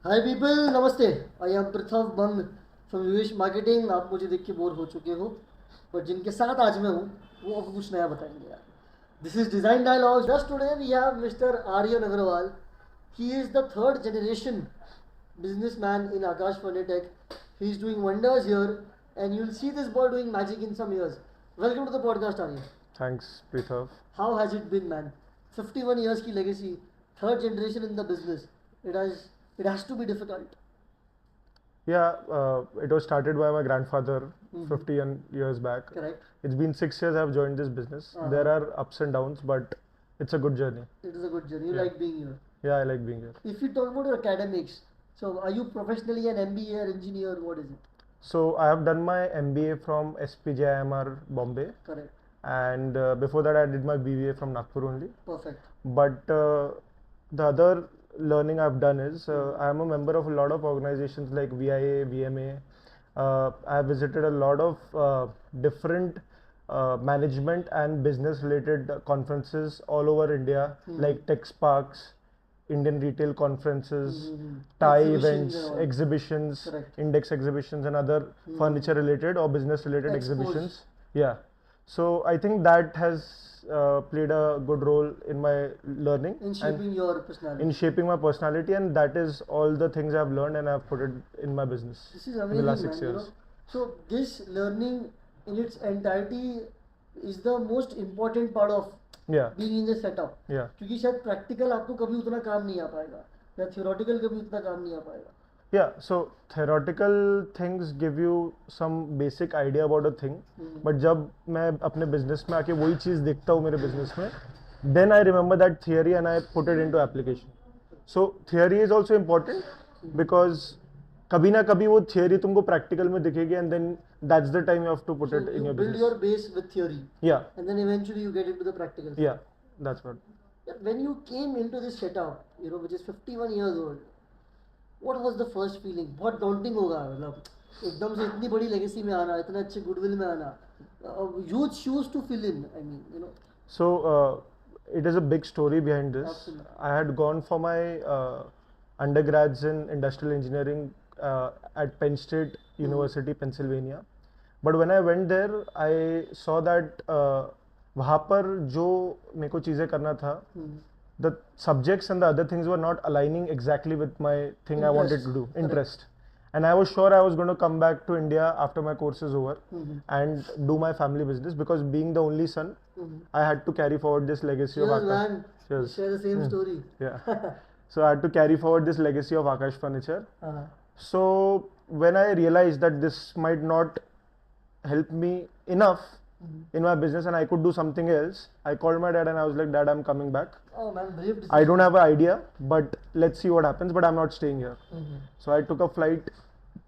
हाय people, नमस्ते। I am पृथव Bang from Yogesh marketing. आप मुझे देख के बोर हो चुके हो, पर जिनके साथ आज मैं हूँ वो आपको कुछ नया बताएंगे यार। This is design dialogue. Just today we have Mr Aryan Agarwal. He is the third generation businessman in Akash Furnitech. He is doing wonders here, and you'll see this boy doing magic in some years. Welcome to the podcast, Aryan. Thanks, Prithav. How has it been, man? 51 years की legacy, third generation in the business. It has to be difficult. Yeah, it was started by my grandfather 50 years back. Correct. It's been 6 years I've joined this business. There are ups and downs, but it's a good journey. It is a good journey. You Yeah. like being here. Yeah, I like being here. If you talk about your academics, so are you professionally an MBA or engineer? What is it? So I have done my MBA from SPJIMR Bombay, Correct. and before that I did my BBA from Nagpur only. Perfect. But the other learning I've done is I am a member of a lot of organizations like VIA, VMA. I have visited a lot of different management and business related conferences all over India, like Tech Sparks, Indian Retail Conferences, TIE Exhibitions events, and all. exhibitions, Correct. index exhibitions, and other furniture related or business related Expos. exhibitions. Yeah. So I think that has played a good role in my learning In shaping your personality. in shaping my personality, and that is all the things I've learned and I've put it in my business This is in the amazing, last man. 6 You years. know? So this learning in its entirety is the most important part of Yeah, being in the setup. yeah, क्योंकि शायद practical आपको कभी उतना काम नहीं आ पाएगा, या theoretical कभी उतना काम नहीं आ पाएगा. yeah. So theoretical things give you some basic idea about a thing, but जब मैं अपने business में आके वही चीज़ देखता हूँ मेरे business में, then I remember that theory and I put it into application. So theory is also important because कभी ना कभी वो theory तुमको practical में दिखेगी, and then that's the time you have to put So it in you your build business. your base with theory, Yeah, and then eventually you get into the practical. yeah, that's what. Yeah, when you came into this setup, which is 51 years old, what was the first feeling? बहुत daunting होगा, मतलब एकदम से इतनी बड़ी legacy में आना, इतने अच्छे goodwill में आना, huge shoes to fill in. I mean. So it is a big story behind this. Absolutely. I had gone for my undergrads in industrial engineering at Penn State University, Pennsylvania. But when I went there, I saw that वहाँ पर जो मेरे को चीज़ें करना था, the subjects and the other things were not aligning exactly with my thing I wanted to do, Correct. interest. And I was sure I was going to come back to India after my course is over and do my family business, because being the only son, I had to carry forward this legacy of Cheers, Akash. man. Cheers. Share the same story. Yeah. So I had to carry forward this legacy of Akash Furniture. So when I realized that this might not help me enough in my business and I could do something else, I called my dad and I was like, Dad, I'm coming back. Oh man, brave decision. I don't have an idea, but let's see what happens, but I'm not staying here. So I took a flight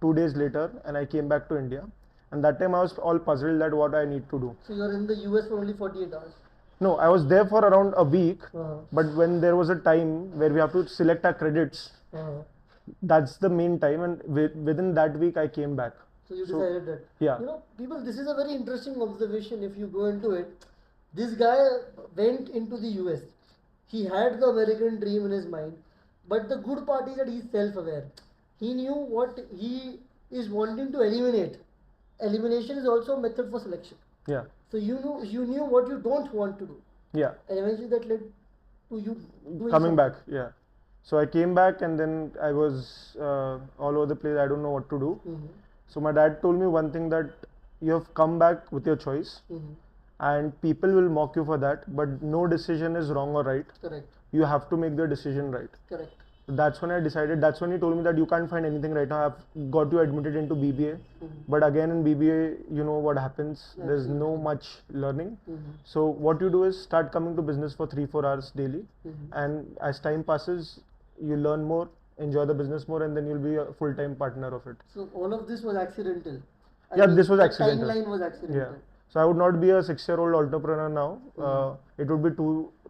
2 days later and I came back to India. And that time I was all puzzled that what I need to do. So you're in the US for only 48 hours. No, I was there for around a week, but when there was a time where we have to select our credits, that's the main time, and within that week I came back. So you decided that. Yeah. People, this is a very interesting observation if you go into it. This guy went into the US. He had the American dream in his mind, but the good part is that he's self-aware. He knew what he is wanting to eliminate. Elimination is also a method for selection. Yeah, So you knew what you don't want to do, yeah. and eventually that led to you doing Coming something. back, yeah. So I came back and then I was all over the place. I don't know what to do. So my dad told me one thing, that you have come back with your choice, and people will mock you for that, but no decision is wrong or right. Correct. You have to make the decision right. Correct. That's when I decided. That's when he told me that you can't find anything right now. I've got you admitted into BBA, but again in BBA, you know what happens. There's no much learning. So what you do is start coming to business for 3-4 hours daily, and as time passes, you learn more, enjoy the business more, and then you'll be a full-time partner of it. So all of this was accidental. Yeah, this was the accidental. Timeline was accidental. Yeah. So I would not be a 6-year-old entrepreneur now. It would be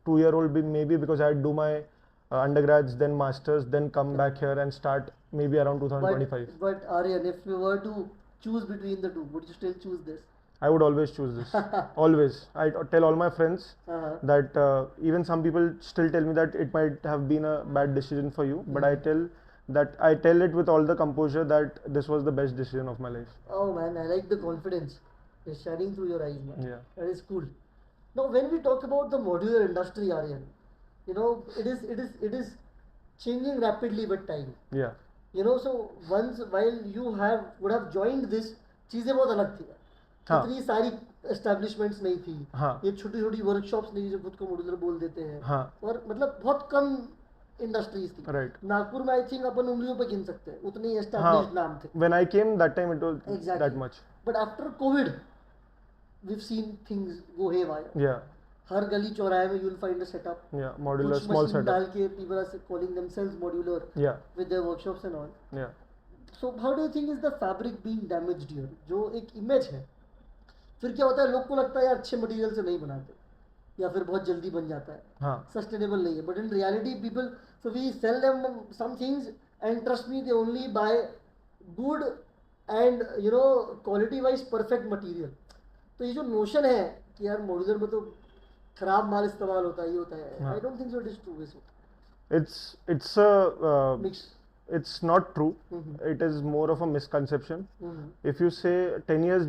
two-year-old maybe, because I'd do my undergrads, then masters, then come back here and start maybe around 2025. But Aryan, if you were to choose between the two, would you still choose this? I would always choose this. Always. I tell all my friends that even some people still tell me that it might have been a bad decision for you, but I tell that I tell it with all the composure that this was the best decision of my life. Oh man, I like the confidence. It's shining through your eyes, man. Yeah. That is cool. Now, when we talk about the modular industry, Aryan, it is changing rapidly with time. Yeah. So once while you would have joined this, चीजें बहुत अलग थी. हाँ. इतनी सारी establishments नहीं थी. हाँ. ये छोटी छोटी वर्कशॉप्स नहीं जो खुद को मॉड्यूलर बोल देते हैं. हाँ. और मतलब बहुत कम इंडस्ट्रीज थी. Right. नागपुर में आई थिंक अपन उंगलियों पे गिन सकते हैं. उतने एस्टेब्लिश्ड नाम थे. When I came that time it was Exactly. that much. But after COVID, we've seen things go haywire. Yeah. हर गली चौराहे में you'll find a setup. Yeah. Modular, कुछ small machine setup. डाल के people are calling themselves modular. Yeah. With their workshops and all. Yeah. So how do you think is the fabric being damaged here? जो एक image है, फिर क्या होता है, लोग को लगता है यार अच्छे मटेरियल से नहीं बनाते या फिर बहुत जल्दी बन जाता है, हाँ. सस्टेनेबल नहीं है. But in reality people, so we sell them some things and trust me they only buy good and quality wise perfect material. तो ये जो नोशन है कि यार मॉड्यूलर में तो खराब माल इस्तेमाल होता है, ये होता है, I don't think so it is true. It's a mix. it's not true. Mhm. It is more of a misconception. Mhm. If you say 10 years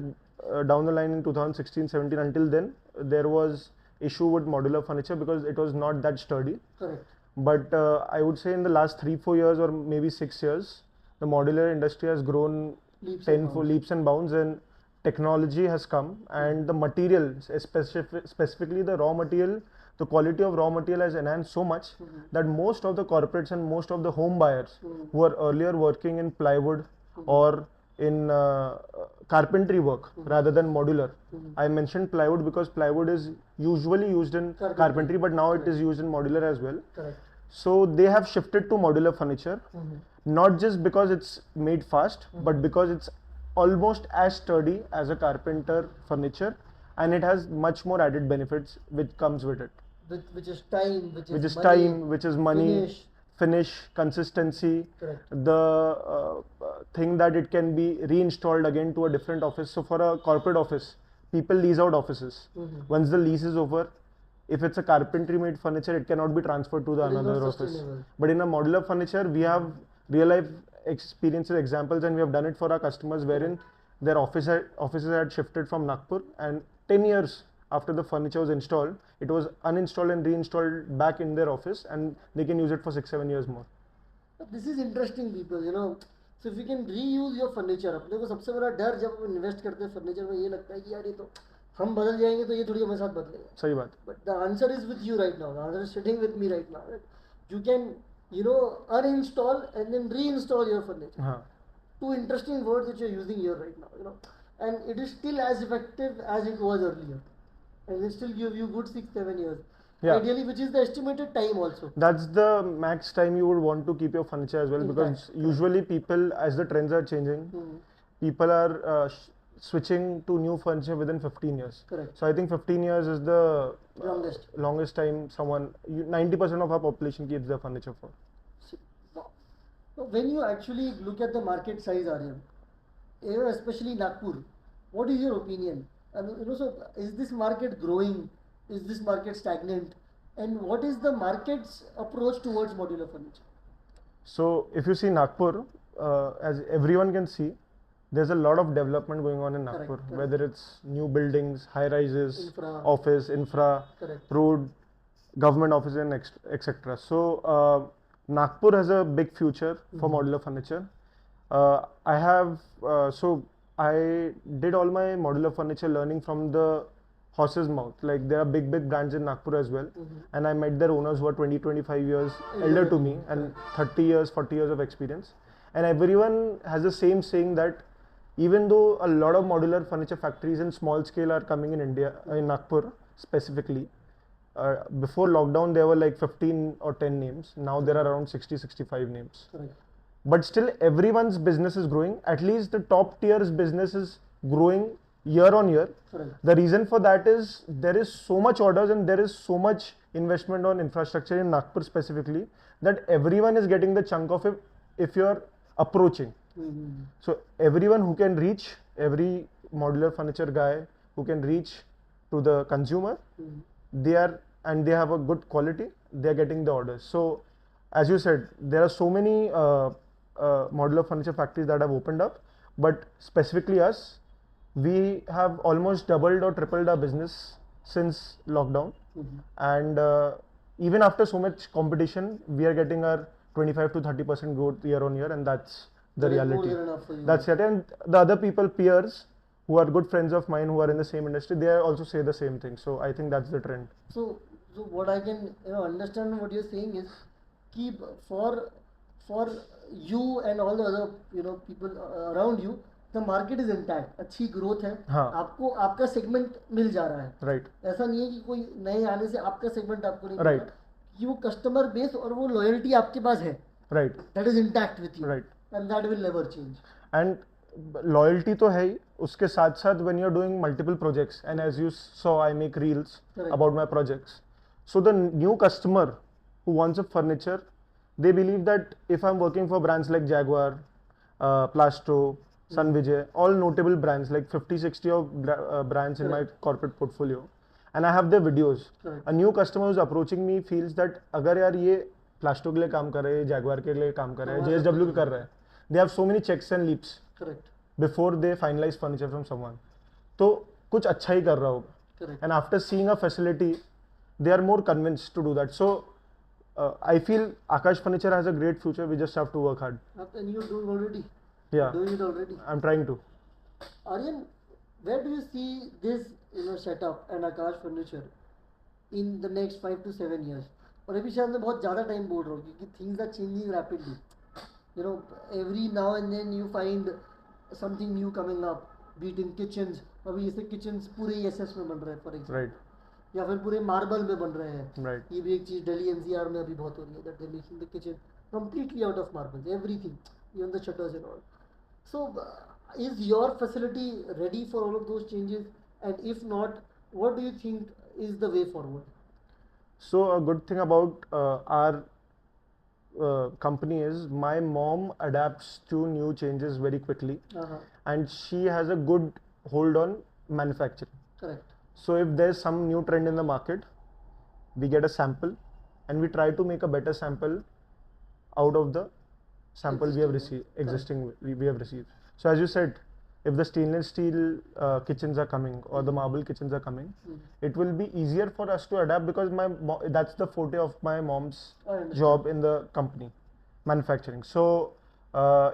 down the line in 2016-17, until then there was issue with modular furniture because it was not that sturdy. Correct. But I would say in the last 3-4 years or maybe 6 years, the modular industry has grown Leaps and bounds. leaps and bounds, and technology has come, and the material, specifically the raw material, the quality of raw material has enhanced so much that most of the corporates and most of the home buyers who were earlier working in plywood or in carpentry work rather than modular. I mentioned plywood because plywood is usually used in carpentry, but now it is used in modular as well. Correct. So they have shifted to modular furniture, not just because it's made fast, but because it's almost as sturdy as a carpenter furniture, and it has much more added benefits which comes with it. Which is time, Which is money, time, which is money, finish. consistency, Correct. the thing that it can be reinstalled again to a different office. So for a corporate office, people lease out offices. Once the lease is over, if it's a carpentry made furniture, it cannot be transferred to the It is another not office. sustainable. But in a modular furniture, we have real life experiences, examples, and we have done it for our customers wherein their offices had shifted from Nagpur, and 10 years after the furniture was installed, it was uninstalled and reinstalled back in their office, and they can use it for 6-7 years more. This is interesting, people. So if you can reuse your furniture, अपने को सबसे बड़ा डर जब invest करते हैं furniture में ये लगता है कि यार ये तो हम बदल जाएंगे तो ये थोड़ी हमारे साथ बदलेगा. सही बात. But the answer is with you right now. The answer is sitting with me right now. You can uninstall and then reinstall your furniture. हाँ. Two interesting words which you're using here right now. And it is still as effective as it was earlier, and it still give you good 6-7 years. Yeah. Ideally, which is the estimated time also. That's the max time you would want to keep your furniture as well, because usually people, as the trends are changing, people are switching to new furniture within 15 years. Correct. So I think 15 years is the Longest time 90% of our population keeps their furniture for. Wow. So when you actually look at the market size, Aryan, especially Nagpur, what is your opinion? And so is this market growing? Is this market stagnant? And what is the market's approach towards modular furniture? So if you see Nagpur, as everyone can see, there's a lot of development going on in Nagpur. Correct. Whether it's new buildings, high rises, Infra. office, infra, Correct. road, government offices, and etc. So Nagpur has a big future for modular furniture. I did all my modular furniture learning from the horse's mouth. Like there are big brands in Nagpur as well, and I met their owners who are 20-25 years elder to me and 30 years, 40 years of experience. And everyone has the same saying that even though a lot of modular furniture factories in small scale are coming in India, in Nagpur specifically, before lockdown there were like 15 or 10 names. Now there are around 60-65 names. Correct. But still everyone's business is growing. At least the top tier's business is growing year on year. Correct. The reason for that is there is so much orders and there is so much investment on infrastructure in Nagpur specifically that everyone is getting the chunk of it if you're approaching. So everyone who can reach, every modular furniture guy who can reach to the consumer, they have a good quality, they are getting the orders. So as you said, there are so many modular furniture factories that have opened up, but specifically us, we have almost doubled or tripled our business since lockdown. And even after so much competition, we are getting our 25 to 30% growth year on year, and that's the That is more reality. than enough for you. That's it. And the other people, peers, who are good friends of mine who are in the same industry, they also say the same thing. So I think that's the trend. So what I can understand what you're saying is, keep for you and all the other people around you, the market is intact, अच्छी growth है, हाँ. आपको आपका segment मिल जा रहा है, Right. ऐसा नहीं है कि कोई नए आने से आपका segment आपको नहीं मिल Right. रहा, कि वो customer base और वो loyalty आपके पास है, Right. that is intact with you, Right. and that will never change. And loyalty तो है ही, उसके साथ साथ when you're doing multiple projects, and as you saw, I make reels Correct. about my projects. So the new customer who wants a furniture, they believe that if I'm working for brands like Jaguar, Plasto, Sun Vijay, all notable brands, like 50-60 of brands in my corporate portfolio, and I have their videos. Correct. A new customer who's approaching me feels that अगर यार ये Plasto के लिए काम कर रहे हैं, Jaguar के लिए काम कर रहे हैं, JSW के कर रहे हैं, they have so many checks and leaps. Correct. Before they finalize furniture from someone. तो कुछ अच्छा ही कर रहा होगा. Correct. And after seeing a facility, they are more convinced to do that. So I feel Akash Furniture has a great future. We just have to work hard. And you're doing already. Yeah. Doing it already. I'm trying to. Aryan, where do you see this setup and Akash Furniture in the next 5 to 7 years? और अभी शायद मैं बहुत ज़्यादा time बोल रहा हूँ क्योंकि things are changing rapidly. Every now and then you find something new coming up, be it in kitchens. अभी जैसे kitchens पूरे SS में बन रहे हैं for example. Right. या फिर पूरे मार्बल में बन रहे हैं. Right. ये भी एक चीज़ दिल्ली NCR में अभी बहुत हो रही है, that they're making the kitchen completely out of marbles, everything, even the shutters and all. So is your facility ready for all of those changes? And if not, what do you think is the way forward? So a good thing about our company is my mom adapts to new changes very quickly, and she has a good hold on manufacturing. Correct. So if there's some new trend in the market, we get a sample and we try to make a better sample out of the sample we have received, we have received. So as you said, if the stainless steel kitchens are coming or the marble kitchens are coming, it will be easier for us to adapt because that's the forte of my mom's job in the company, manufacturing. So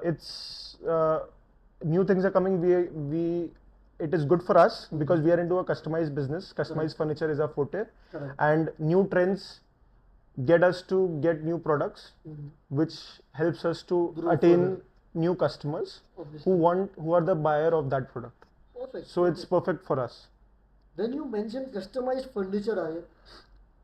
it's new things are coming. It is good for us because we are into a customized business. Customized furniture is our forte, and new trends get us to get new products, which helps us to attain new customers who are the buyer of that product. Perfect. So it's perfect for us. Then you mentioned customized furniture, Aryan.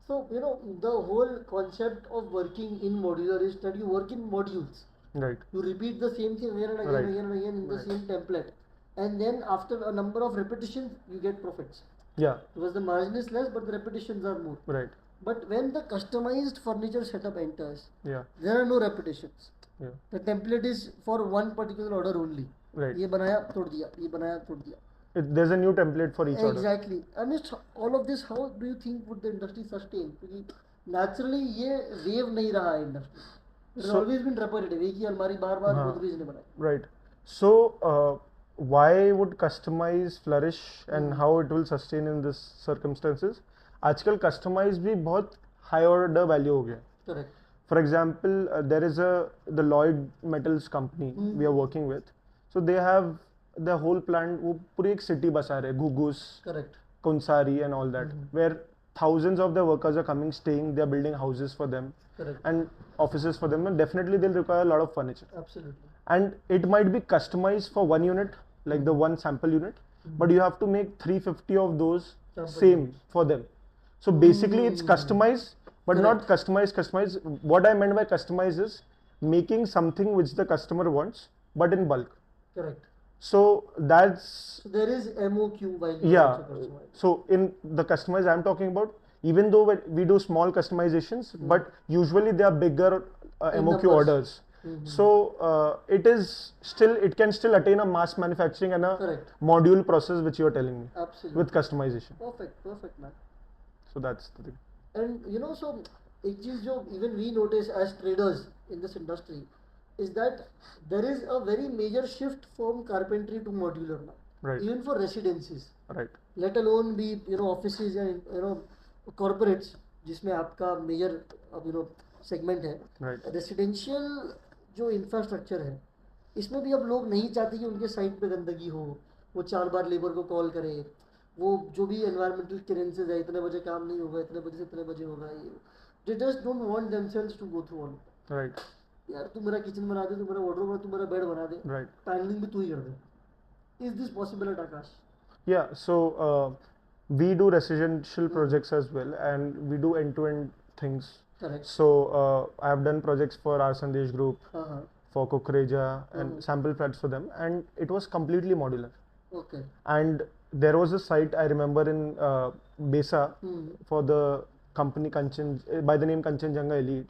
So the whole concept of working in modular is that you work in modules. Right. You repeat the same thing again and again, again and again in the same template, and then after a number of repetitions, you get profits. Yeah. Because the margin is less, but the repetitions are more. Right. But when the customized furniture setup enters, Yeah. there are no repetitions. Yeah. The template is for one particular order only. Right. ये बनाया तोड़ दिया, ये बनाया तोड़ दिया. There's a new template for each order. Exactly. And all of this, how do you think would the industry sustain? क्योंकि naturally ये wave नहीं रहा है industry. It has always been repetitive. एक ही अलमारी बार-बार गोदरेज ने बनाई. Right. So why would customize flourish and how it will sustain in this circumstances? आजकल customize भी बहुत high order value हो गया. Correct. For example, there is the Lloyd Metals company we are working with. So they have the whole plant, वो पूरी एक city बसा रहे, Gugus, Correct. Kunsari and all that, where thousands of the workers are coming, staying, they are building houses for them. Correct. And offices for them, and definitely they'll require a lot of furniture. Absolutely. And it might be customized for one unit, like the one sample unit, but you have to make 350 of those same for them. So basically it's customized, but not customized. What I meant by customized is making something which the customer wants, but in bulk. Correct. So that's... So there is MOQ while you Yeah. also customize. So in the customized I'm talking about, even though we do small customizations, but usually they are bigger MOQ orders. So it can still attain a mass manufacturing and a module process which you are telling me. Absolutely. With customization. Perfect, man. So that's the thing. And so एक चीज जो even we notice as traders in this industry, is that there is a very major shift from carpentry to modular now, Right. even for residences, Right. let alone be offices and corporates जिसमें आपका major segment है. Right. Residential जो infrastructure है इसमें भी अब लोग नहीं चाहते कि उनके साइट पे गंदगी हो, वो 4 बार लेबर को कॉल करे, वो जो भी एनवायरमेंटल क्लियरेंसेज है इतने बजे काम नहीं होगा, इतने बजे से इतने बजे होगा, ये they just don't want themselves to go through on. Right. यार तू मेरा किचन बना दे, तू मेरा वार्डरोब बना, तू मेरा बेड बना दे, Right. पैनलिंग भी तू ही कर दे. Is this possible at Akash? Yeah, so we do residential projects as well, and we do end-to-end things. Correct. So I have done projects for our Sandesh Group, Uh-huh. for Kukureja, and sample flats for them, and it was completely modular. Okay. And there was a site I remember in Besa for the company Kanchan by the name Kanchanjunga Elite.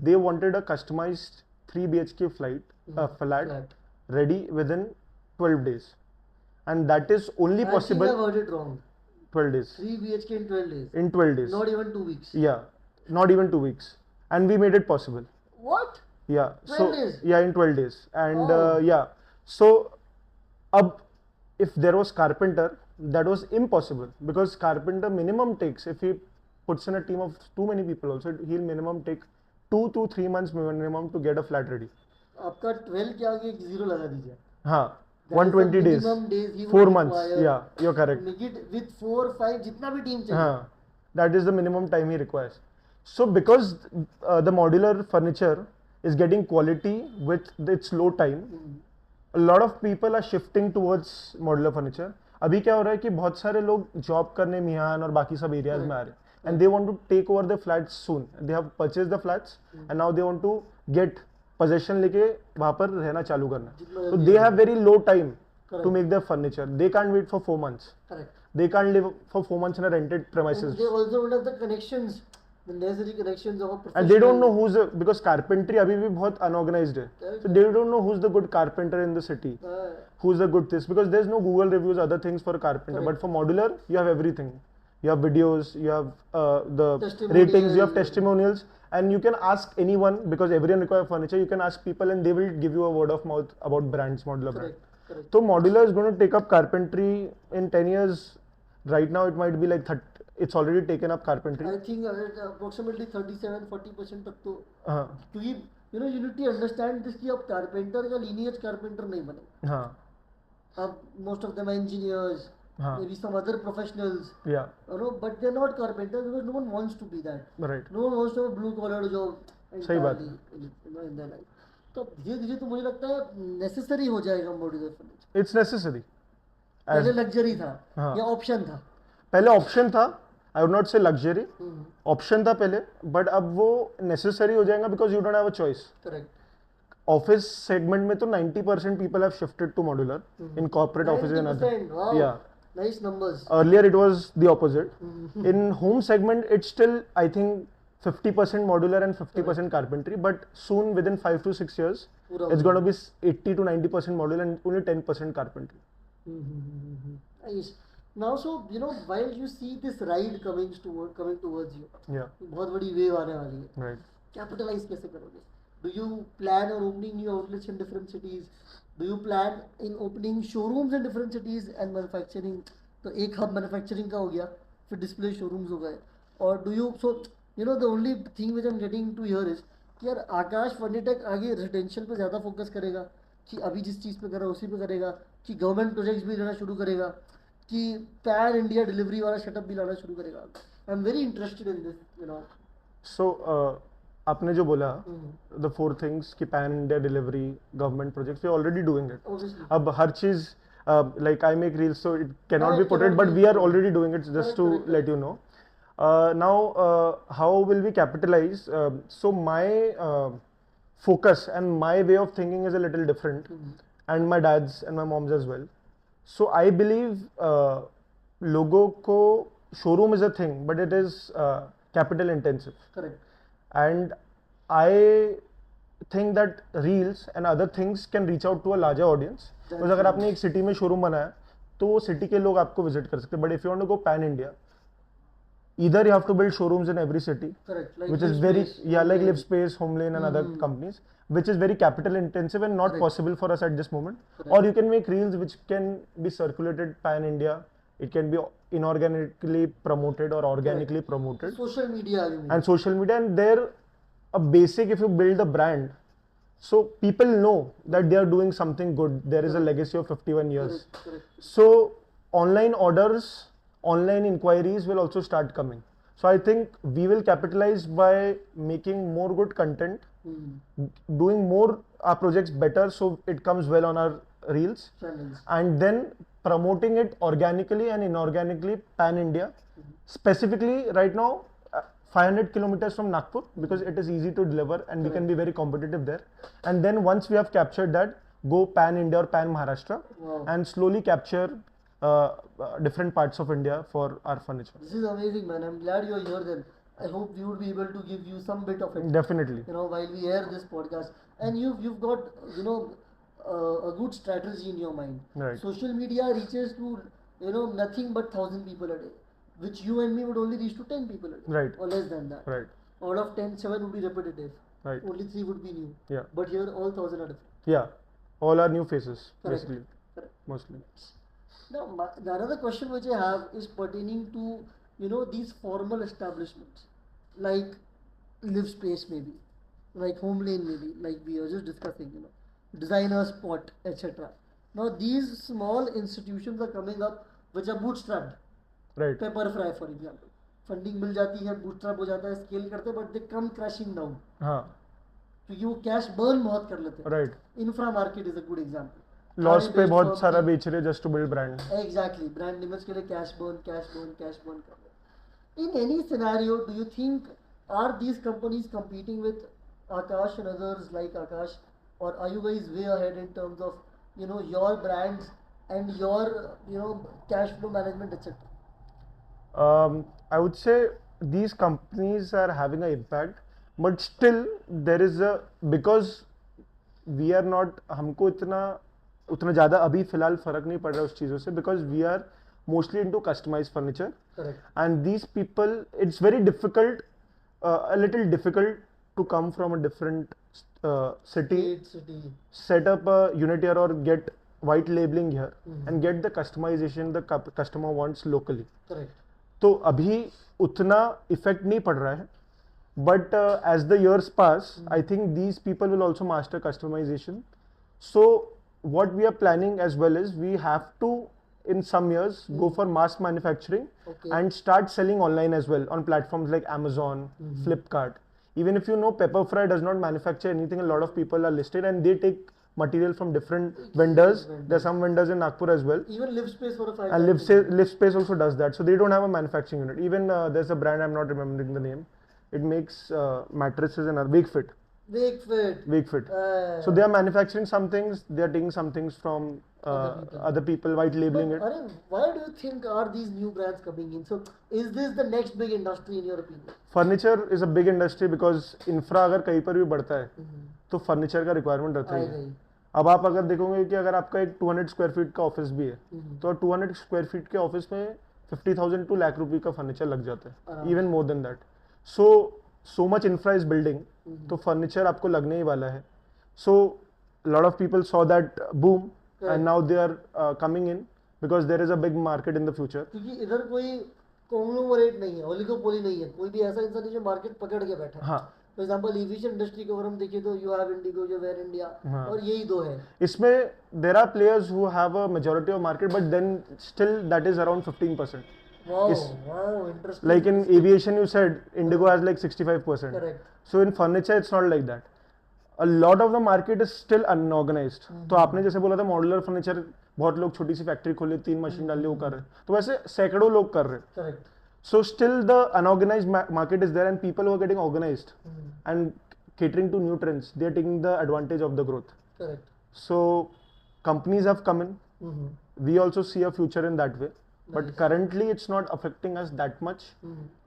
They wanted a customized 3 BHK flat ready within 12 days. And that is only possible. I think I've heard it wrong. 12 days. 3 BHK in 12 days. In 12 days. Not even 2 weeks. Yeah, not even 2 weeks. And we made it possible. What? Yeah. 12 days? Yeah, in 12 days. And Oh. yeah. So, if there was carpenter, that was impossible, because carpenter minimum takes, if he puts in a team of too many people also, he'll minimum take 2 to 3 months minimum to get a flat ready. आपका 12 के आगे एक 0 लगा दीजिए. हाँ. That is the 120 days. minimum days he would 4 months. require Yeah, you're correct. to make it with 4 5 जितना भी team चाहिए. हाँ. That is the minimum time he requires. So because the modular furniture is getting quality with its low time, a lot of people are shifting towards modular furniture. अभी क्या हो रहा है कि बहुत सारे लोग जॉब करने मियान और बाकी सब एरियाज में आ रहे हैं, and they want to take over the flats soon. They have purchased the flats and now they want to get possession लेके वहाँ पर रहना चालू करना. So they have very low time to make their furniture. They can't wait for 4 months. Correct. They can't live for 4 months in a rented premises. And they also don't have the connections, the necessary connections of a professional. And they don't know who's because carpentry अभी भी बहुत unorganized है. So they don't know who's the good carpenter in the city. Who's the good this, because there's no Google reviews, other things for a carpenter. Correct. But for modular, you have everything. You have videos, you have the Testimonials. ratings, you have testimonials, and you can ask anyone, because everyone requires furniture. You can ask people and they will give you a word of mouth about brands, modular brand. Correct. So modular is going to take up carpentry in 10 years. Right now it might be like 30, it's already taken up carpentry. I think approximately 37-40% तक तो, हाँ. क्योंकि you need to understand this कि अब carpenter का lineage carpenter नहीं बने. हाँ. अब most of them are engineers, हाँ. maybe some other professionals, Yeah. but they're not carpenters because no one wants to be that. Right. No one wants to have a blue collar job सही बात in their life. तो धीरे धीरे तो मुझे लगता है नेसेसरी हो जाएगा मॉड्यूलर फर्नीचर. It's necessary. पहले लग्जरी था हाँ. या ऑप्शन था. पहले ऑप्शन था, I would not say luxury, option था पहले, बट अब वो नेसेसरी हो जाएगा because you don't have a choice. Correct. Office segment में तो 90% people have shifted to modular in corporate office and other. Yeah nice numbers. Earlier it was the opposite. In home segment it's still I think 50% modular and 50% carpentry, but soon within 5 to 6 years it's going to be 80 to 90% modular and only 10% carpentry. Nice. Now so while you see this ride coming towards you, Yeah. बहुत बड़ी wave आने वाली है. Right. Capitalize कैसे करोगे? Do you plan on opening new outlets in different cities? Do you plan in opening showrooms in different cities and manufacturing? तो एक hub manufacturing का हो गया, फिर display showrooms हो गए. Or do you the only thing which I'm getting to hear is कि यार आकाश फर्नीटेक आगे रेजिडेंशियल पे ज़्यादा फोकस करेगा, कि अभी जिस चीज़ पे कर रहा है उसी पे करेगा, कि गवर्नमेंट प्रोजेक्ट्स भी लेना शुरू करेगा, कि पैन इंडिया डिलीवरी वाला सेटअप भी लाना शुरू करेगा. I am very interested in this. So आपने जो बोला द 4 थिंग्स कि pan India delivery, government projects, we are already doing it. अब हर चीज like I make reels so it can not be portrayed, but we are already doing it. Just to let you know. Now, how will we capitalize? So my focus and my way of thinking is a little different, and my dad's and my mom's as well. So I believe logo ko showroom is a thing, but it is capital intensive. Correct. And I think that reels and other things can reach out to a larger audience. because अगर आपने एक city में showroom बनाया तो वो city के लोग आपको विजिट कर सकते हैं. But if you want to go pan India, either you have to build showrooms in every city, Correct. Like which is Live very, Space, yeah, like Homelane. Live Space, Homelane and other companies, which is very capital intensive and not Correct. possible for us at this moment. Correct. Or you can make reels which can be circulated pan India. It can be inorganically promoted or organically promoted. Social media, you mean? And social media, and there a basic, if you build a brand, so people know that they are doing something good. There is a legacy of 51 years. Correct. So online orders, online inquiries will also start coming. So I think we will capitalize by making more good content, doing more our projects better so it comes well on our reels, Channels. and then promoting it organically and inorganically pan India. Specifically right now 500 kilometers from Nagpur, because it is easy to deliver and we can be very competitive there. And then once we have captured that, go pan India or pan Maharashtra. Wow. And slowly capture different parts of India for our furniture. This is amazing, man. I'm glad you're here then. I hope we would be able to give you some bit of it. Definitely. You know, while we air this podcast. And you've got, you know, a good strategy in your mind. Right. Social media reaches to, you know, nothing but 1,000 people a day, which you and me would only reach to 10 people a day. Right. Or less than that. Right. Out of 10, 7 would be repetitive. Right. Only 3 would be new. Yeah. But here all 1,000 are different. Yeah. All are new faces, Correct. basically. Correct. Mostly. Now, the another question which I have is pertaining to, you know, these formal establishments, like Live Space maybe, like Homelane maybe, like we were just discussing, you know, Designer Spot, etc. Now, these small institutions are coming up which are bootstrapped. Right. Pepperfry, for example. Funding मिल जाती है, bootstrap हो जाता है, scale करते, but they come crashing down. हाँ. क्योंकि वो cash burn बहुत कर लेते हैं. Right. Infra market is a good example. Loss पे बहुत सारा बेच रहे just to build brand. Exactly, brand image के लिए cash burn कर रहे. In any scenario, do you think are these companies competing with Akash and others like Akash, or are you guys way ahead in terms of, you know, your brands and your, you know, cash flow management, etc.? I would say these companies are having an impact, but still there is a, because we are not, हमको उतना ज़्यादा अभी फिलहाल फर्क नहीं पड़ रहा उस चीज़ों से, because we are mostly into customised furniture, and these people, it's very difficult, a little difficult to come from a different city, set up a unit here or get white labeling here and get the customization the customer wants locally. Correct. तो अभी उतना effect नहीं पड़ रहा है, but as the years pass, I think these people will also master customization. So what we are planning as well is we have to in some years go for mass manufacturing and start selling online as well on platforms like Amazon, Flipkart. Even if you know, Pepperfry does not manufacture anything, a lot of people are listed and they take material from different vendors. There are some vendors in Nagpur as well. Even Live Space for a 5. And Live Space also does that. So they don't have a manufacturing unit. Even there's a brand, I'm not remembering the name. It makes mattresses and Wakefit. So they are manufacturing some things, they are taking some things from other people, white labeling it. Aryan, why do you think are these new brands coming in? So is this the next big industry in your opinion? Furniture is a big industry because infra अगर कहीं पर भी बढ़ता है तो furniture का requirement रहता है. अब आप अगर देखोगे कि अगर आपका एक 200 स्क्वायर फीट का ऑफिस भी है तो 200 स्क्वायर फीट के ऑफिस में 50,000 to लाख रुपए का फर्नीचर लग जाता है, even more than that. So much infra is building, तो फर्नीचर आपको लगने ही वाला है. So lot of people saw that boom and now they are coming in because there is a big market in the future. क्योंकि इधर कोई conglomerate नहीं है, ओलिगोपोली नहीं है, कोई भी ऐसा इंसान नहीं जो मार्केट पकड़ के बैठा है. हाँ. फॉर एग्जांपल एविएशन इंडस्ट्री को अगर हम देखें तो यू हैव इंडिगो, जो वेयर इंडिया, और यही दो है. इसमें there are players who have a majority of market, but then still that is around 15%. Wow, interesting. Like in aviation, you said Indigo has like 65%. Correct. So in furniture, it's not like that. A lot of the market is still unorganized. तो आपने जैसे बोला था modular furniture, बहुत लोग छोटी सी factory खोले, 3 machine डाल वो कर रहे, तो वैसे सैकड़ों लोग कर रहे. Correct. So still the unorganized market is there and people who are getting organized and catering to new trends, they are taking the advantage of the growth. Correct. So companies have come in. We also see a future in that way. But currently it's not affecting us that much,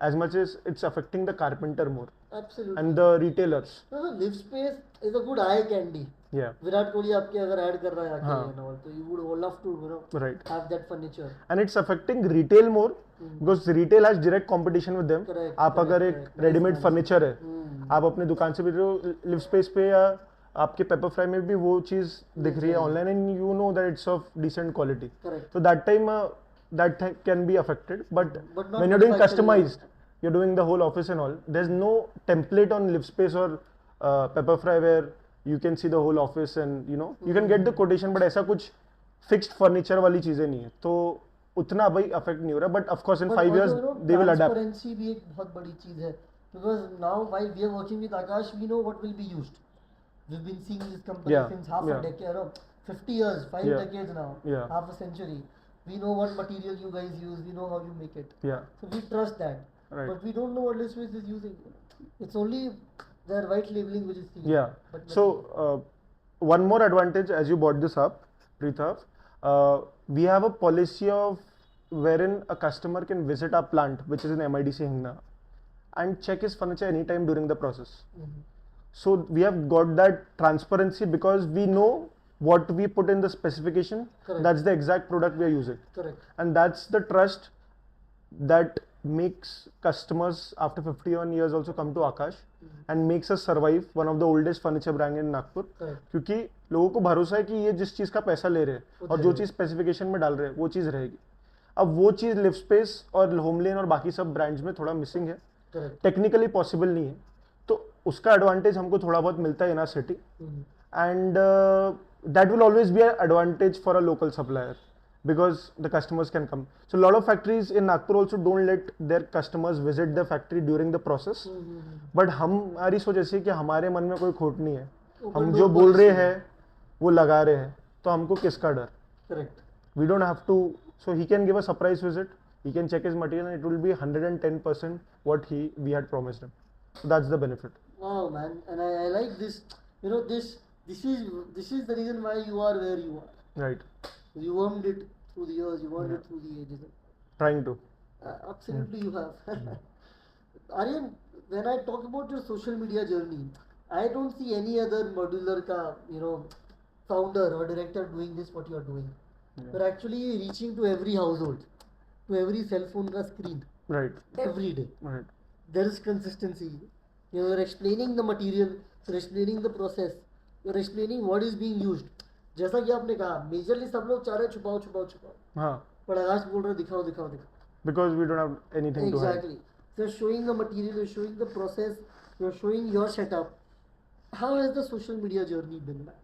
as much as it's affecting the carpenter more. Absolutely. And the retailers. No, Live Space is a good eye candy. Yeah. Virat Kohli आपके अगर add कर रहा है आके हाँ. and all, तो you would love to, you know, Right. have that furniture. And it's affecting retail more because retail has direct competition with them. Correct, आप अगर एक correct. रेडीमेड Nice फर्नीचर है, आप अपने दुकान से भी लिव स्पेस पे या आपके पेपर फ्राई में भी वो चीज दिख रही है online and you know that it's of decent quality. Correct. So that time that can be affected. But But not when you're doing manufacturing. customized, you're doing the whole office and all. There's no template on live space or pepper fry where you can see the whole office and you know you can get the quotation. But ऐसा कुछ fixed furniture वाली चीजें नहीं है, तो उतना भाई affect नहीं हो रहा. But of course in 5 years they will adapt. Transparency भी एक बहुत बड़ी चीज है, because now while we are working with Akash, we know what will be used. We've been seeing this company since half a decade, or 50 years, 5 decades now, half a century. We know what material you guys use, we know how you make it. So we trust that. Right. But we don't know what Listways is using. It's only their white labeling which is seen. But So one more advantage as you brought this up, Prithav, we have a policy of wherein a customer can visit our plant, which is in MIDC Hingna, and check his furniture anytime during the process. So we have got that transparency because we know what we put in the specification. Correct. That's the exact product we are using. Correct. And that's the trust that makes customers after 51 years also come to Akash and makes us survive, one of the oldest furniture brand in Nagpur. Correct. क्योंकि लोगों को भरोसा है कि ये जिस चीज़ का पैसा ले रहे हैं और जो चीज़ स्पेसिफिकेशन में डाल रहे हैं वो चीज़ रहेगी. अब वो चीज़ लिव स्पेस और होमलेन और बाकी सब ब्रांड्स में थोड़ा मिसिंग है, टेक्निकली पॉसिबल नहीं है, तो उसका एडवांटेज हमको थोड़ा बहुत मिलता है in our city. And that will always be an advantage for a local supplier because the customers can come. So a lot of factories in Nagpur also don't let their customers visit the factory during the process. But हमारी सोच ऐसी है कि हमारे मन में कोई खोट नहीं है, हम जो बोल रहे हैं वो लगा रहे हैं, तो हमको किसका डर. Correct. We don't have to. So he can give a surprise visit, he can check his material and it will be 110% what we had promised him. So that's the benefit. Wow, man, and I like this. You know, this is the reason why you are where you are. Right. You earned it through the years. You earned it through the ages. Trying to. Absolutely, you have. Aryan, when I talk about your social media journey, I don't see any other modular ka, you know, founder or director doing this what you are doing. You're actually reaching to every household, to every cell phone ka screen. Right. Every day. Right. There is consistency. You're explaining the material, you're explaining the process, you're explaining what is being used. जैसा कि आपने कहा, majorly सब लोग चाह रहे छुपाओ. हाँ. पर आकाश बोल रहे दिखाओ. Because we don't have anything to hide. Exactly. So you're showing the material, you're showing the process, you're showing your setup. How has the social media journey been, man?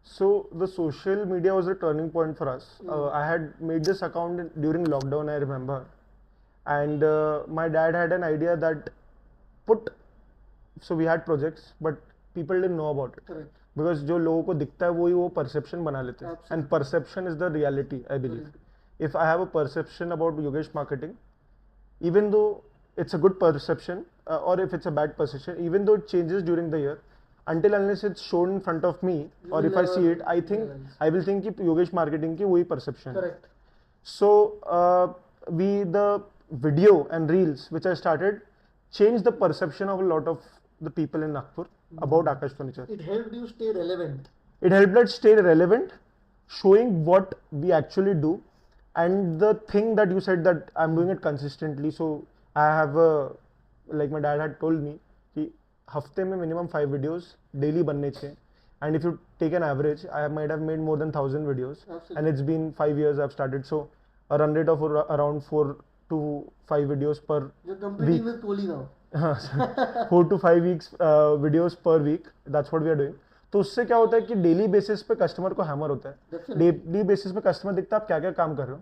So the social media was a turning point for us. I had made this account during lockdown, I remember, and my dad had an idea that so we had projects, but people didn't know about it. Correct. Because जो लोगों को दिखता है वही वो perception बना लेते हैं. Absolutely. And perception is the reality, I believe. If I have a perception about Yogesh Marketing, even though it's a good perception or if it's a bad perception, even though it changes during the year, until unless it's shown in front of me or if I see it, I think I will think कि Yogesh Marketing की वही perception. Correct. So the video and reels which I started changed the perception of a lot of the people in Nagpur about Akash Furniture. It helped you stay relevant. It helped us stay relevant, showing what we actually do, and the thing that you said that I'm doing it consistently. So I have like my dad had told me कि हफ्ते में minimum 5 videos daily बनने चाहिए. And if you take an average, I might have made more than 1,000 videos. Absolutely. And it's been 5 years I've started. So a run rate of around 4 to 5 videos per You're competing week. with Kohli now. 4 to 5 weeks videos per week. That's what we are doing. तो उससे क्या होता है कि daily basis पे customer को hammer होता है. डेली बेसिस पे कस्टमर दिखता है आप क्या क्या काम कर रहे हो.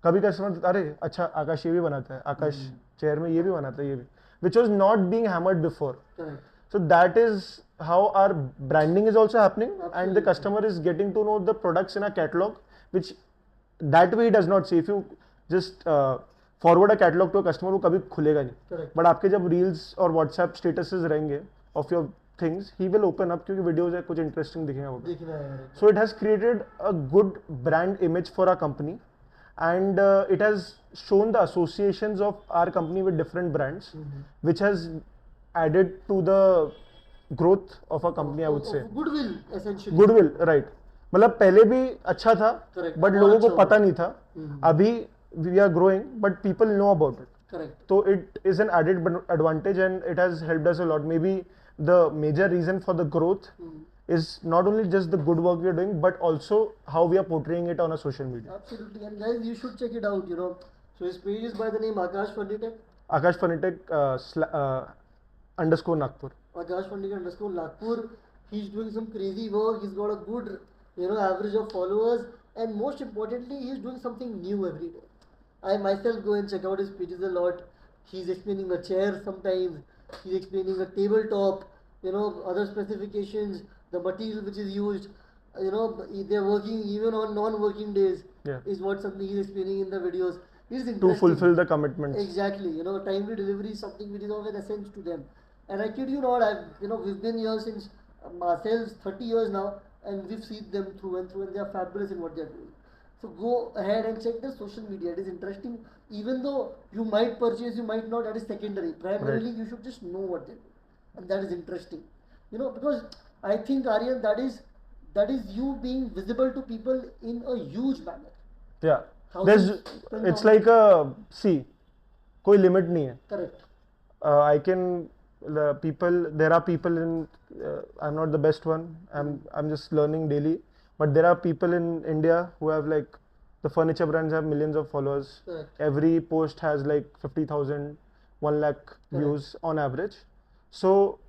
कभी कस्टमर अरे अच्छा आकाश ये भी बनाता है, आकाश चेयर में ये भी बनाता है, ये भी, which was not being hammered before. Correct. So that is how our branding is also happening. Absolutely. And the customer is getting to know the products in our catalog, which that way he does not see. If you just forward a catalog to a customer, वो कभी खुलेगा नहीं. Correct. But आपके जब reels और WhatsApp statuses रहेंगे of your things, he will open up क्योंकि videos है कुछ interesting दिखेगा वो. दिखना है. So it has created a good brand image for our company, and it has shown the associations of our company with different brands, which has added to the growth of a company, I would say. Goodwill essentially. Goodwill, right. मतलब पहले भी अच्छा था, Correct. but और लोगों को अच्छा पता हुआ। नहीं था. अभी we are growing, but people know about it. Correct. So it is an added advantage, and it has helped us a lot. Maybe the major reason for the growth is not only just the good work we are doing, but also how we are portraying it on a social media. Absolutely, and guys, you should check it out. So his page is by the name Akash Furnitech. Akash Furnitech _ Nagpur. Akash Furnitech _ Nagpur. He's doing some crazy work. He's got a good, average of followers, and most importantly, he's doing something new every day. I myself go and check out his pages a lot. He's explaining a chair sometimes. He's explaining a tabletop. Other specifications, the material which is used. They're working even on non-working days. Yeah. Is what something he's explaining in the videos. It's To interesting. fulfill the commitments. Exactly. Timely delivery is something which is of an essence to them. And I kid you not, we've been here since ourselves 30 years now, and we've seen them through and through, and they are fabulous in what they're doing. So go ahead and check the social media. It is interesting. Even though you might purchase, you might not, that is secondary. Primarily, you should just know what they're doing. And that is interesting. Because I think, Aryan, that is you being visible to people in a huge manner. Yeah. Thousands, It's like a, see, कोई limit नहीं है. Correct. I can, there are people in, I'm not the best one, I'm just learning daily, but there are people in India who have like, the furniture brands have millions of followers. Correct. Every post has like 50,000, 1 lakh views on average. So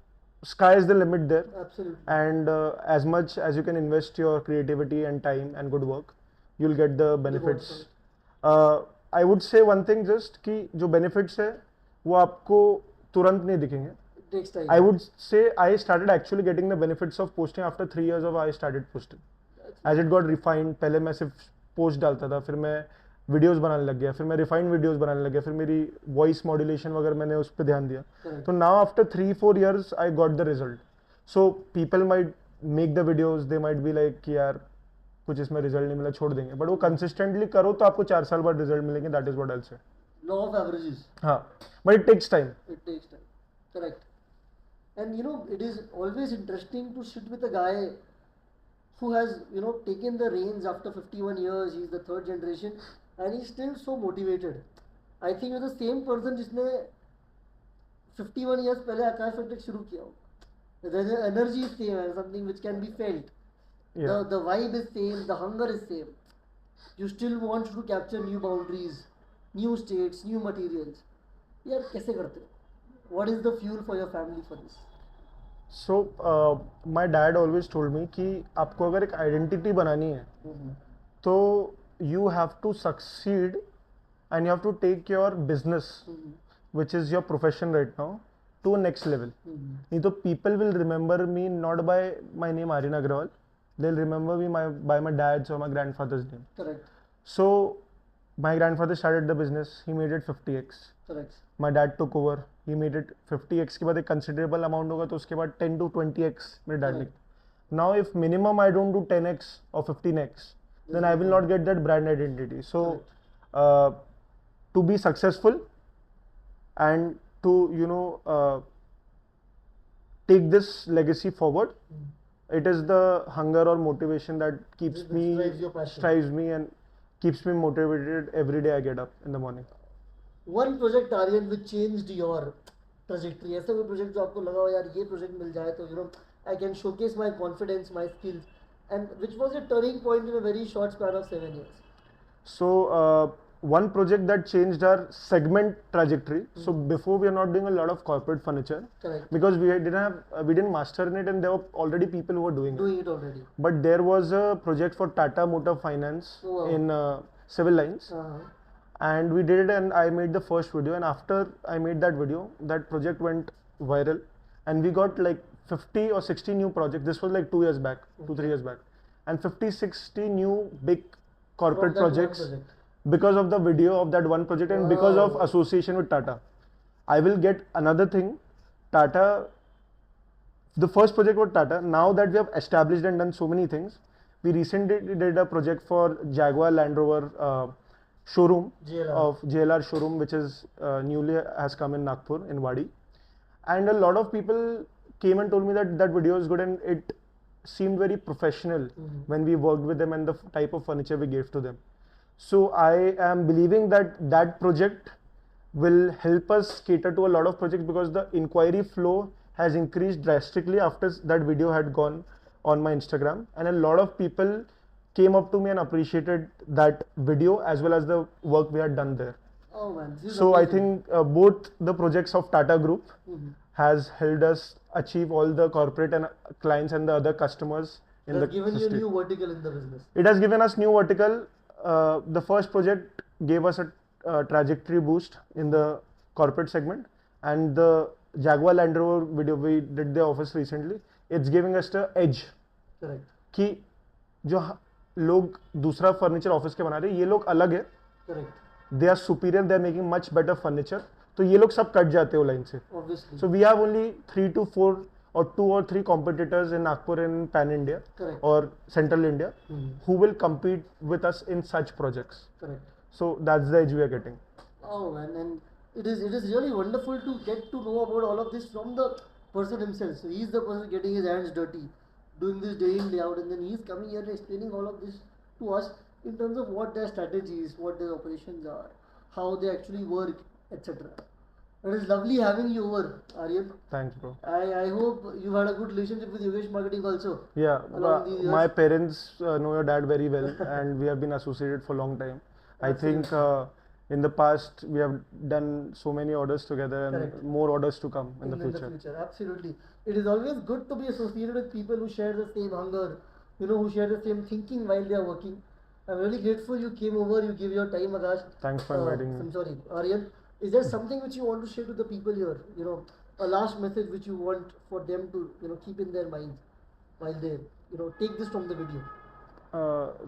sky is the limit there. Absolutely. And as much as you can invest your creativity and time and good work, you'll get the benefits. I would say one thing just कि जो benefits है वो आपको तुरंत नहीं दिखेंगे. It takes time. I would say I started actually getting the benefits of posting after 3 years of I started posting. As it got refined, पहले मैं सिर्फ post डालता था, फिर मैं videos बनाने लग गया, फिर मैं refined videos बनाने लग गया, फिर मेरी voice modulation वगैरह मैंने उस पर ध्यान दिया. तो now after 3-4 years I got the result. So people might make the videos, they might be like कि यार कुछ इसमें रिजल्ट नहीं मिला छोड़ देंगे, बट वो कंसिस्टेंटली करो तो आपको 4 साल बाद रिजल्ट मिलेंगे. दैट इज व्हाट आई से. Law of averages. हाँ, but it takes time. It takes time. Correct. And it is always interesting to sit with a guy who has taken the reins after 51 years. He's the 3rd generation and he's still so motivated. I think you're the same person जिसने 51 years पहले आकाश फर्निटेक शुरू किया हो. The energy is same and something which can be felt. Yeah. The vibe is same, the hunger is same. You still want to capture new boundaries, new states, new materials. यार कैसे करते हो? What is the fuel for your family for this? So my dad always told me कि आपको अगर एक identity बनानी है तो you have to succeed and you have to take your business which is your profession right now to next level. नहीं तो people will remember me not by my name Aryan Agrawal. They'll remember me by my dad's or my grandfather's name. Correct. So my grandfather started the business. He made it 50x. Correct. My dad took over. He made it 50x के बाद एक considerable amount होगा तो उसके बाद 10 to 20x मेरे dad ने. Now if minimum I don't do 10x or 15x, then I will not get that brand identity. So to be successful and to take this legacy forward, it is the hunger or motivation that keeps Which me drives your passion. drives me and keeps me motivated every day I get up in the morning. One project Aryan which changed your trajectory. ऐसा कोई project जो आपको लगा हो यार ये project मिल जाए तो I can showcase my confidence, my skills, and which was a turning point in a very short span of 7 years. So one project that changed our segment trajectory. So before we are not doing a lot of corporate furniture. Correct. Because we didn't master in it and there were already people who were doing it. Already. But there was a project for Tata Motor Finance in civil lines. And we did it and I made the first video, and after I made that video, that project went viral and we got like 50 or 60 new projects. This was like 2 years back, 2-3 years back, and 50-60 new big corporate projects because of the video of that one project and because of association with Tata. I will get another thing. Tata, the first project was Tata. Now that we have established and done so many things, we recently did a project for Jaguar Land Rover showroom of JLR showroom, which is newly has come in Nagpur in Wadi, and a lot of people came and told me that that video is good, and it seemed very professional when we worked with them and the type of furniture we gave to them. So I am believing that that project will help us cater to a lot of projects, because the inquiry flow has increased drastically after that video had gone on my Instagram, and a lot of people came up to me and appreciated that video as well as the work we had done there. Oh man, this is So I amazing. think both the projects of Tata Group has helped us achieve all the corporate and clients and the other customers in It the has given you a state. new vertical in the business. It has given us new vertical. The first project gave us a trajectory boost in the corporate segment, and the Jaguar Land Rover video we did the office recently, it's giving us the edge Correct. कि जो लोग दूसरा furniture office के बना रहे हैं, ये लोग अलग है, Correct. They are superior, they are making much better furniture, तो ये लोग सब कट जाते हो लाइन से. Obviously. So we have only 3 to 4 or 2 or 3 competitors in Nagpur and Pan India Correct. or Central India who will compete with us in such projects. Correct. So that's the edge we are getting. Oh man, and it is really wonderful to get to know about all of this from the person himself. So he's the person getting his hands dirty, doing this day in day out, and then he's coming here and explaining all of this to us in terms of what their strategies, what their operations are, how they actually work, etc. It is lovely having you over, Aryan. Thanks, bro. I hope you've had a good relationship with Yogesh Marketing also. Yeah, Along these years. my parents know your dad very well, and we have been associated for a long time. I think in the past we have done so many orders together, and Correct. more orders to come in the future. Absolutely. It is always good to be associated with people who share the same hunger, who share the same thinking while they are working. I'm really grateful you came over, you gave your time, Akash. Thanks for inviting me. I'm sorry, Aryan. Is there something which you want to share to the people here? A last message which you want for them to, keep in their minds while they, take this from the video.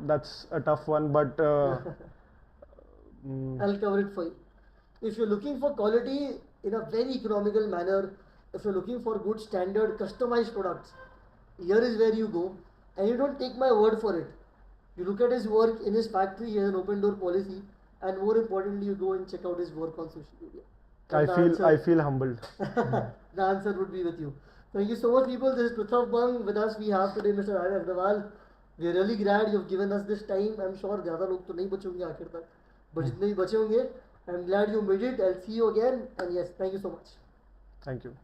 That's a tough one, but I'll cover it for you. If you're looking for quality in a very economical manner, if you're looking for good standard customized products, here is where you go, and you don't take my word for it. You look at his work in his factory, he has an open door policy, and more importantly, you go and check out his work on social media. And I feel humbled. the answer would be with you. Thank you so much, people. This is Prithav Bang. With us, we have today Mr. Aryan Agrawal. We are really glad you've given us this time. I'm sure ज़्यादा लोग तो नहीं बचेंगे आखिर तक, but जितने भी बचे होंगे, I'm glad you made it. I'll see you again. And yes, thank you so much. Thank you.